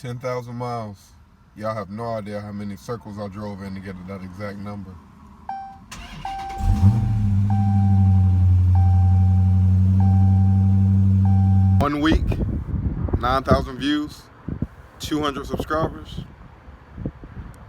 10,000 miles. Y'all have no idea how many circles I drove in to get to that exact number. One week, 9,000 views, 200 subscribers.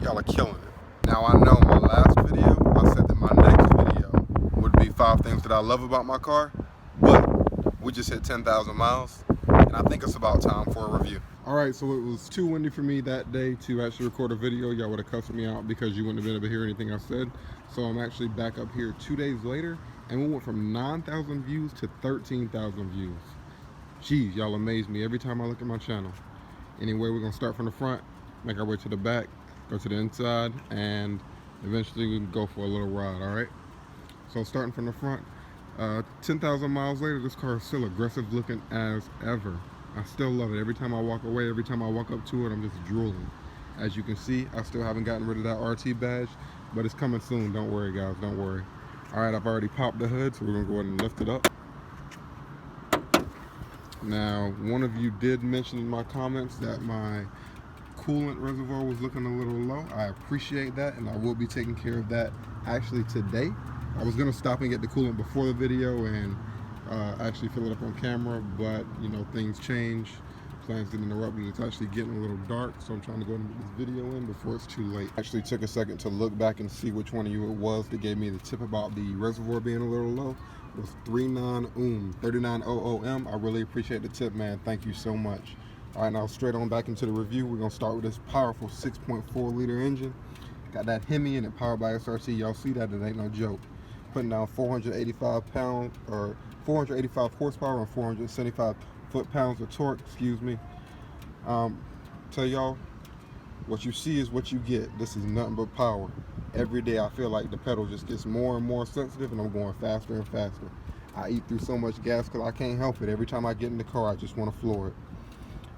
Y'all are killing it. Now I know my last video, I said that my next video would be 5 things that I love about my car, but we just hit 10,000 miles, and I think it's about time for a review. All right, so it was too windy for me that day to actually record a video. Y'all would have cussed me out because you wouldn't have been able to hear anything I said. So I'm actually back up here 2 days later, and we went from 9,000 views to 13,000 views. Jeez, y'all amaze me every time I look at my channel. Anyway, we're gonna start from the front, make our way to the back, go to the inside, and eventually we can go for a little ride, all right? So starting from the front, 10,000 miles later, this car is still aggressive looking as ever. I still love it. Every time I walk away, every time I walk up to it, I'm just drooling. As you can see, I still haven't gotten rid of that RT badge, but it's coming soon. Don't worry, guys, don't worry. All right, I've already popped the hood, so we're gonna go ahead and lift it up. Now, one of you did mention in my comments that my coolant reservoir was looking a little low. I appreciate that, and I will be taking care of that actually today. I was gonna stop and get the coolant before the video and actually fill it up on camera, but you know, things change, plans get interrupted. It's actually getting a little dark, so I'm trying to go and get this video in before it's too late. Actually took a second to look back and see which one of you it was that gave me the tip about the reservoir being a little low. It was 3900M. I really appreciate the tip, man. Thank you so much. All right, now straight on back into the review. We're gonna start with this powerful 6.4 liter engine. Got that Hemi in it, powered by SRT. Y'all see that? It ain't no joke. Putting down 485 horsepower and 475 foot-pounds of torque, excuse me. Tell y'all, what you see is what you get. This is nothing but power. Every day I feel like the pedal just gets more and more sensitive, and I'm going faster and faster. I eat through so much gas because I can't help it. Every time I get in the car, I just want to floor it.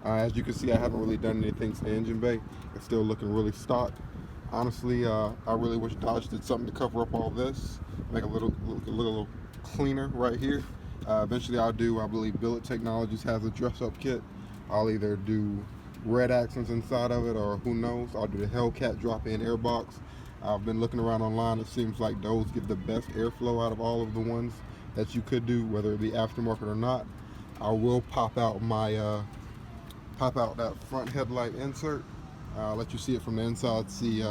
As you can see, I haven't really done anything to the engine bay. It's still looking really stock. Honestly, I really wish Dodge did something to cover up all this, make it look a little cleaner right here. Eventually I'll do, I believe Billet Technologies has a dress-up kit. I'll either do red accents inside of it, or who knows, I'll do the Hellcat drop-in airbox. I've been looking around online. It seems like those give the best airflow out of all of the ones that you could do, whether it be aftermarket or not. I will pop out my pop out that front headlight insert. I'll let you see it from the inside. See,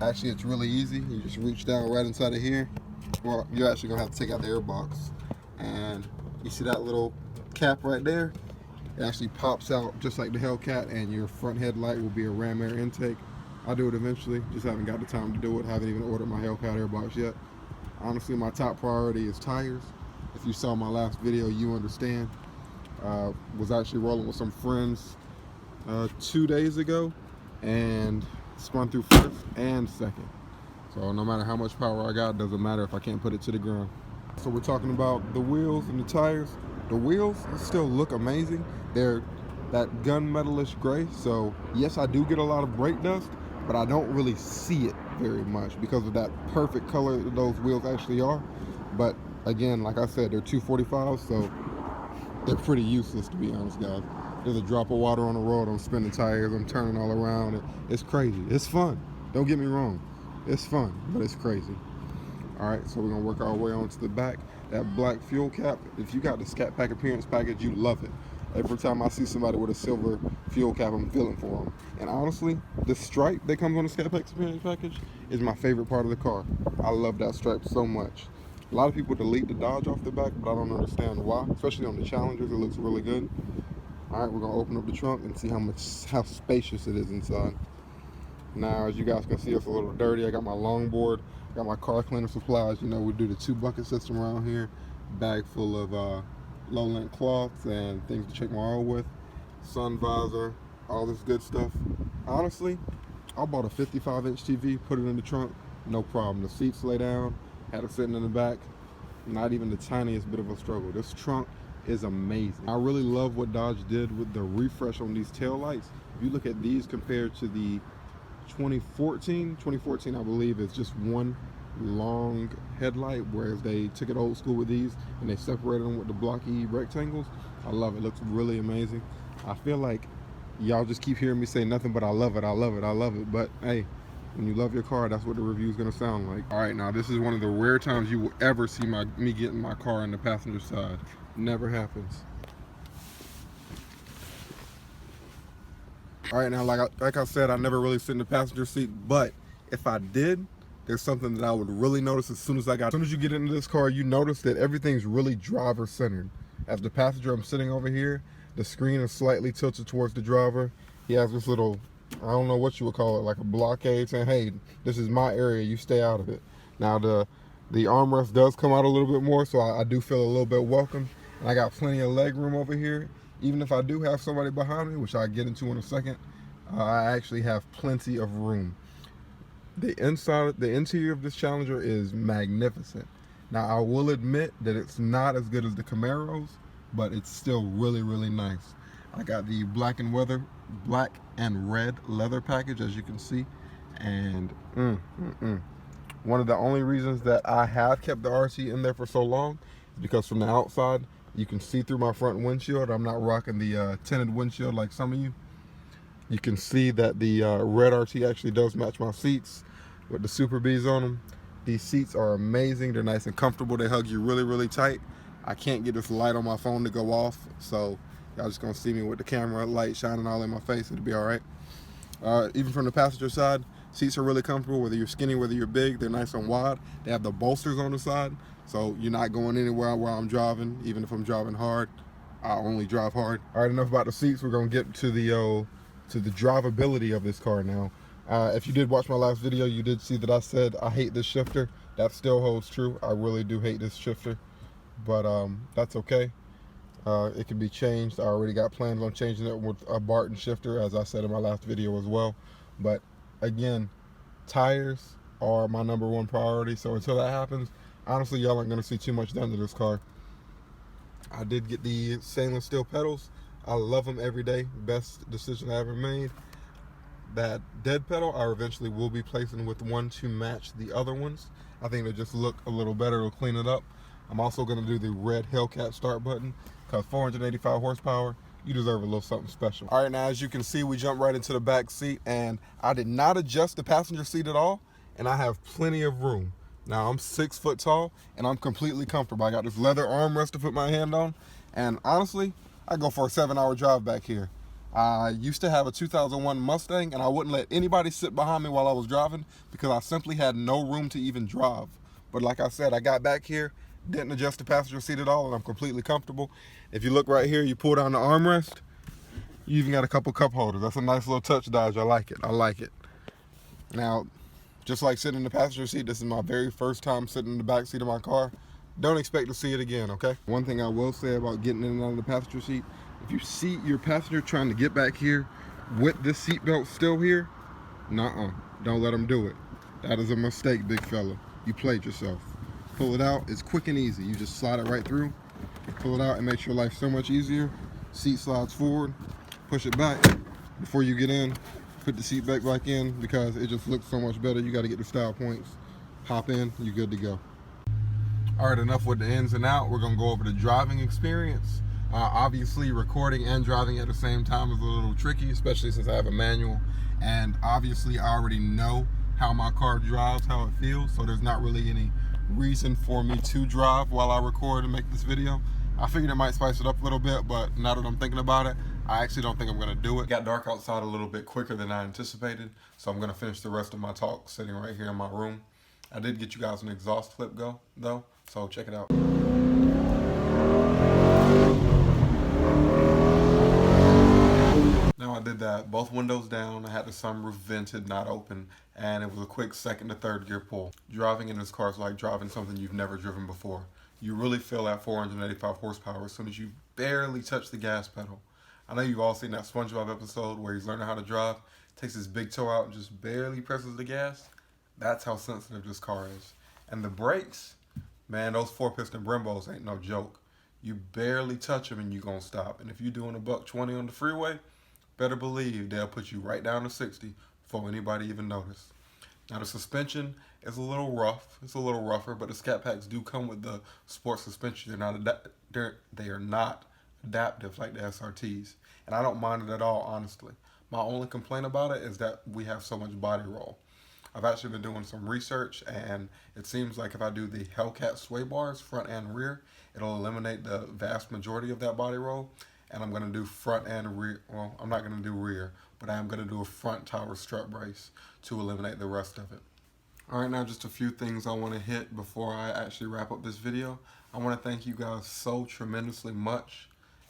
actually it's really easy. You just reach down right inside of here. Well, you're actually gonna have to take out the airbox, and you see that little cap right there? It actually pops out just like the Hellcat, and your front headlight will be a ram air intake. I'll do it eventually, just haven't got the time to do it. Haven't even ordered my Hellcat airbox yet. Honestly, my top priority is tires. If you saw my last video, you understand. Was actually rolling with some friends 2 days ago, and spun through first and second. So no matter how much power I got, it doesn't matter if I can't put it to the ground. So we're talking about the wheels and the tires. The wheels still look amazing. They're that gunmetalish gray. So yes, I do get a lot of brake dust, but I don't really see it very much because of that perfect color that those wheels actually are. But again, like I said, they're 245, so they're pretty useless, to be honest, guys. There's a drop of water on the road, I'm spinning tires, I'm turning all around. It's crazy. It's fun. Don't get me wrong. It's fun, but it's crazy. All right, so we're gonna work our way onto the back. That black fuel cap, if you got the Scat Pack Appearance package, you love it. Every time I see somebody with a silver fuel cap, I'm feeling for them. And honestly, the stripe that comes on the Scat Pack Appearance package is my favorite part of the car. I love that stripe so much. A lot of people delete the Dodge off the back, but I don't understand why, especially on the Challengers. It looks really good. All right, we're gonna open up the trunk and see how spacious it is inside. Now, as you guys can see, it's a little dirty. I got my longboard, got my car cleaner supplies. You know, we do the 2-bucket system around here. Bag full of low-length cloths and things to check my oil with. Sun visor, all this good stuff. Honestly, I bought a 55-inch TV, put it in the trunk, no problem. The seats lay down, had it sitting in the back. Not even the tiniest bit of a struggle. This trunk is amazing. I really love what Dodge did with the refresh on these tail lights. If you look at these compared to the 2014 I believe is just one long headlight, whereas they took it old school with these and they separated them with the blocky rectangles. I love it. It looks really amazing. I feel like Y'all just keep hearing me say nothing but I love it, I love it, I love it. But hey, when you love your car, that's what the review is gonna sound like. All right, now this is one of the rare times you will ever see me getting my car on the passenger side. Never happens. All right, now like I said, I never really sit in the passenger seat, but if I did, there's something that I would really notice as soon as you get into this car, you notice that everything's really driver centered. As the passenger, I'm sitting over here, the screen is slightly tilted towards the driver. He has this little, I don't know what you would call it, like a blockade saying, hey, this is my area, you stay out of it. Now the armrest does come out a little bit more, so I do feel a little bit welcome. And I got plenty of leg room over here. Even if I do have somebody behind me, which I'll get into in a second, I actually have plenty of room. The interior of this Challenger is magnificent. Now I will admit that it's not as good as the Camaros, but it's still really, really nice. I got the black and red leather package, as you can see, and one of the only reasons that I have kept the RC in there for so long is because from the outside you can see through my front windshield. I'm not rocking the tinted windshield like some of you. You can see that the red RT actually does match my seats with the Super Bs on them. These seats are amazing. They're nice and comfortable. They hug you really, really tight. I can't get this light on my phone to go off, so y'all just gonna see me with the camera light shining all in my face. It'll be all right. Even from the passenger side, seats are really comfortable, whether you're skinny, whether you're big. They're nice and wide. They have the bolsters on the side, so you're not going anywhere while I'm driving. Even if I'm driving hard, I only drive hard. All right, enough about the seats. We're gonna get to the drivability of this car now. If you did watch my last video, you did see that I said I hate this shifter. That still holds true. I really do hate this shifter, but that's okay. It can be changed. I already got plans on changing it with a Barton shifter, as I said in my last video as well. But again, tires are my #1 priority, so until that happens, honestly, y'all aren't gonna see too much done to this car. I did get the stainless steel pedals. I love them every day. Best decision I ever made. That dead pedal, I eventually will be placing with one to match the other ones. I think they just look a little better. It'll clean it up. I'm also going to do the red Hellcat start button, because 485 horsepower, you deserve a little something special. All right, now as you can see, we jump right into the back seat, and I did not adjust the passenger seat at all, and I have plenty of room. Now I'm 6 foot tall, and I'm completely comfortable. I got this leather armrest to put my hand on, and honestly, I go for a 7-hour drive back here. I used to have a 2001 Mustang, and I wouldn't let anybody sit behind me while I was driving because I simply had no room to even drive. But like I said, I got back here, didn't adjust the passenger seat at all, and I'm completely comfortable. If you look right here, you pull down the armrest, you even got a couple cup holders. That's a nice little touch, Dodge. I like it. I like it. Now, just like sitting in the passenger seat, this is my very first time sitting in the back seat of my car. Don't expect to see it again, okay? One thing I will say about getting in and out of the passenger seat, if you see your passenger trying to get back here with this seatbelt still here, don't let them do it. That is a mistake, big fella. You played yourself. Pull it out. It's quick and easy. You just slide it right through. Pull it out. It makes your life so much easier. Seat slides forward. Push it back. Before you get in, put the seat back in, because it just looks so much better. You got to get the style points. Hop in. You're good to go. All right, enough with the ins and out. We're going to go over the driving experience. Obviously, recording and driving at the same time is a little tricky, especially since I have a manual. And obviously, I already know how my car drives, how it feels, so there's not really any reason for me to drive while I record and make this video. I figured it might spice it up a little bit, but now that I'm thinking about it, I actually don't think I'm going to do it. It got dark outside a little bit quicker than I anticipated, so I'm going to finish the rest of my talk sitting right here in my room. I did get you guys an exhaust clip though, so check it out. Now I did that, both windows down. I had the sunroof vented, not open, and it was a quick second to third gear pull. Driving in this car is like driving something you've never driven before. You really feel that 485 horsepower as soon as you barely touch the gas pedal. I know you've all seen that SpongeBob episode where he's learning how to drive, takes his big toe out and just barely presses the gas. That's how sensitive this car is. And the brakes, man, those 4-piston Brembos ain't no joke. You barely touch them and you're going to stop. And if you're doing $120 on the freeway, better believe they'll put you right down to 60 before anybody even notice. Now the suspension is a little rough. It's a little rougher, but the Scat Packs do come with the sports suspension. They are not adaptive like the SRTs. and I don't mind it at all, honestly. My only complaint about it is that we have so much body roll. I've actually been doing some research, and it seems like if I do the Hellcat sway bars, front and rear, it'll eliminate the vast majority of that body roll. And I'm going to do front and rear. Well, I'm not going to do rear, but I am going to do a front tower strut brace to eliminate the rest of it. All right, now just a few things I want to hit before I actually wrap up this video. I want to thank you guys so tremendously much.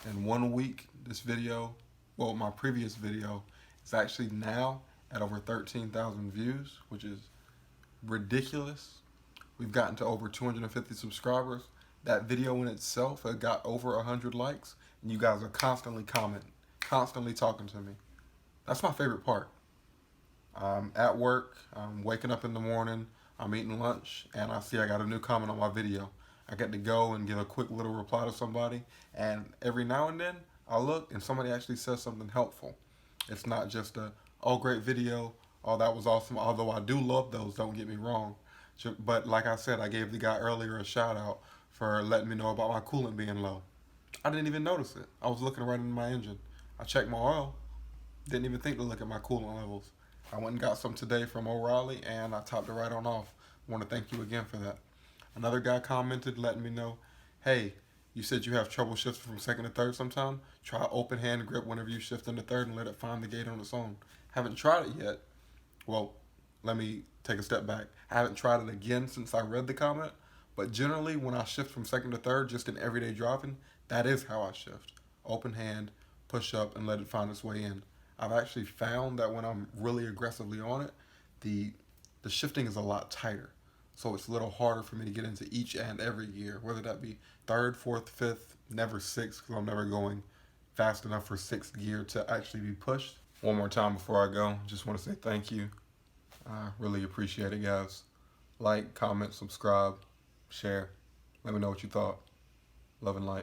In 1 week, this video, well, my previous video, is actually now at over 13,000 views, which is ridiculous. We've gotten to over 250 subscribers. That video in itself had got over 100 likes, and you guys are constantly commenting, constantly talking to me. That's my favorite part. I'm at work, I'm waking up in the morning, I'm eating lunch, and I see I got a new comment on my video. I get to go and give a quick little reply to somebody, and every now and then I look and somebody actually says something helpful. It's not just a, oh, great video, oh, that was awesome, although I do love those, don't get me wrong. But like I said, I gave the guy earlier a shout out for letting me know about my coolant being low. I didn't even notice it. I was looking right into my engine. I checked my oil, didn't even think to look at my coolant levels. I went and got some today from O'Reilly, and I topped it right on off. I want to thank you again for that. Another guy commented letting me know, hey, you said you have trouble shifting from second to third sometime. Try open hand grip whenever you shift into third and let it find the gate on its own. Haven't tried it yet. Well, let me take a step back. I haven't tried it again since I read the comment, but generally when I shift from second to third, just in everyday driving, that is how I shift. Open hand, push up, and let it find its way in. I've actually found that when I'm really aggressively on it, the shifting is a lot tighter. So it's a little harder for me to get into each and every gear, whether that be third, fourth, fifth, never sixth, because I'm never going fast enough for sixth gear to actually be pushed. One more time before I go, just want to say thank you. I really appreciate it, guys. Like, comment, subscribe, share. Let me know what you thought. Love and light.